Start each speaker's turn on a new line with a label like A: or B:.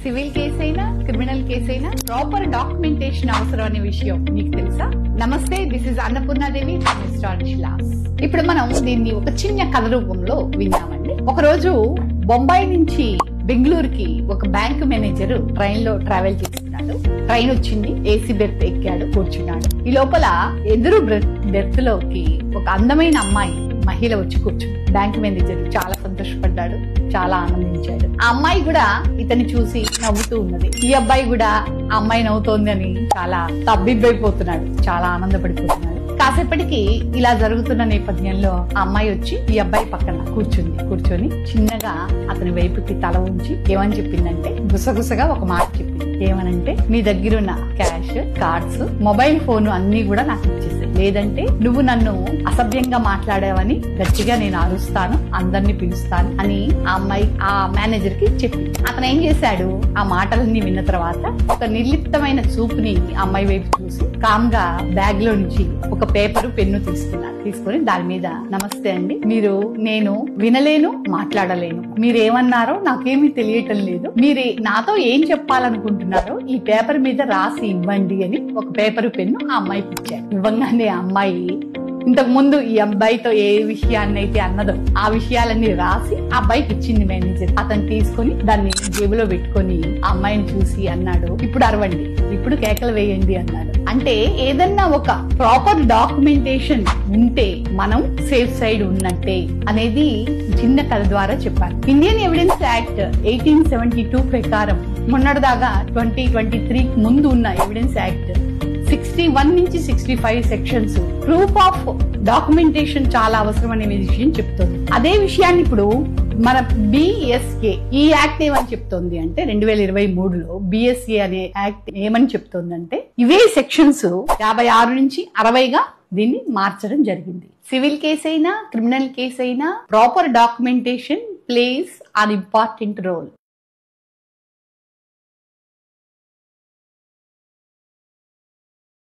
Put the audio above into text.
A: Civil case అయినా criminal case అయినా proper documentation అవసరం అనే విషయం మీకు తెలుసా? నమస్తే, this is Annapurnadevi from Establish Laws. ఇప్పుడు మనం దీన్ని ఒక చిన్న కథ రూపంలో విన్నామండి. ఒక రోజు బొంబాయి నుంచి బెంగళూరుకి ఒక బ్యాంక్ మేనేజర్ ట్రైన్ లో ట్రావెల్ చేస్తున్నాడు. ట్రైన్ వచ్చింది, ఏసీ బెర్త్ ఎక్కాడు, కూర్చున్నాడు. ఈ లోపల ఎదురు బెర్త్ లోకి ఒక అందమైన అమ్మాయి మహిళ వచ్చి కూర్చుంది. బ్యాంక్ మేనేజర్ చాలా సంతోషపడ్డాడు, చాలా ఆనందించాడు. ఆ అమ్మాయి కూడా ఇతన్ని చూసి నవ్వుతూ ఉన్నది. ఈ అబ్బాయి కూడా ఆ అమ్మాయి నవ్వుతోంది అని చాలా తబ్బిబ్బైపోతున్నాడు, చాలా ఆనందపడిపోతున్నాడు. కాసేపటికి ఇలా జరుగుతున్న నేపథ్యంలో ఆ అమ్మాయి వచ్చి ఈ అబ్బాయి పక్కన కూర్చొని చిన్నగా అతని వైపుకి తల ఉంచి ఏమని చెప్పిందంటే, గుసగుసగా ఒక మాట చెప్పింది. ఏమనంటే, మీ దగ్గరున్న క్యాష్, కార్డ్స్, మొబైల్ ఫోన్ అన్ని కూడా నాకు ఇచ్చేసాయి, లేదంటే నువ్వు నన్ను అసభ్యంగా మాట్లాడావని గట్టిగా నేను అరుస్తాను, అందరినీ పిలుస్తాను అని ఆ అమ్మాయి ఆ మేనేజర్ కి చెప్పింది. అతను ఏం చేశాడు, ఆ మాటలన్నీ విన్న తర్వాత ఒక నిర్లిప్తమైన చూపుని అమ్మాయి వైపు చూసి కామ్ గా బ్యాగ్ లో నుంచి ఒక పేపరు, పెన్ను తీసుకుని దాని మీద, నమస్తే అండి, నేను వినలేను, మాట్లాడలేను, మీరేమన్నారో నాకేమీ తెలియటం లేదు, మీరు నాతో ఏం చెప్పాలనుకుంటున్నారో ఈ పేపర్ మీద రాసి ఇవ్వండి అని ఒక పేపరు, పెన్ను ఆ అమ్మాయికి ఇచ్చాడు. ఇవ్వగానే ఆ అమ్మాయి ఇంతకు ముందు ఈ అబ్బాయితో ఏ విషయాన్ని అయితే అన్నదో ఆ విషయాలన్నీ రాసి ఆ అబ్బాయికి ఇచ్చింది మేనేజర్. అతను తీసుకొని దాన్ని జేబులో పెట్టుకొని ఆ అమ్మాయిని చూసి అన్నాడు, ఇప్పుడు అరవండి, ఇప్పుడు కేకలు వేయండి అన్నాడు. అంటే ఏదన్నా ఒక ప్రాపర్ డాక్యుమెంటేషన్ ఉంటే మనం సేఫ్ సైడ్ ఉన్నట్టే అనేది చిన్న కథ ద్వారా చెప్పాను. ఇండియన్ ఎవిడెన్స్ యాక్ట్ 1872 ప్రకారం మొన్నటిదాకా 2023 ముందు ఉన్న ఎవిడెన్స్ యాక్ట్ 61 నుంచి 65 సెక్షన్స్ ప్రూఫ్ ఆఫ్ డాక్యుమెంటేషన్ చాలా అవసరం అనే విషయం చెప్తుంది. అదే విషయాన్ని ఇప్పుడు మన బిఎస్ఏ ఈ యాక్ట్ ఏమని చెప్తోంది అంటే, 2023లో బిఎస్ఏ అనే యాక్ట్ ఏమని చెప్తోంది అంటే, ఇవే సెక్షన్స్ 56 నుంచి 60గా దీన్ని మార్చడం జరిగింది. సివిల్ కేసు అయినా క్రిమినల్ కేసు అయినా proper documentation plays an important role.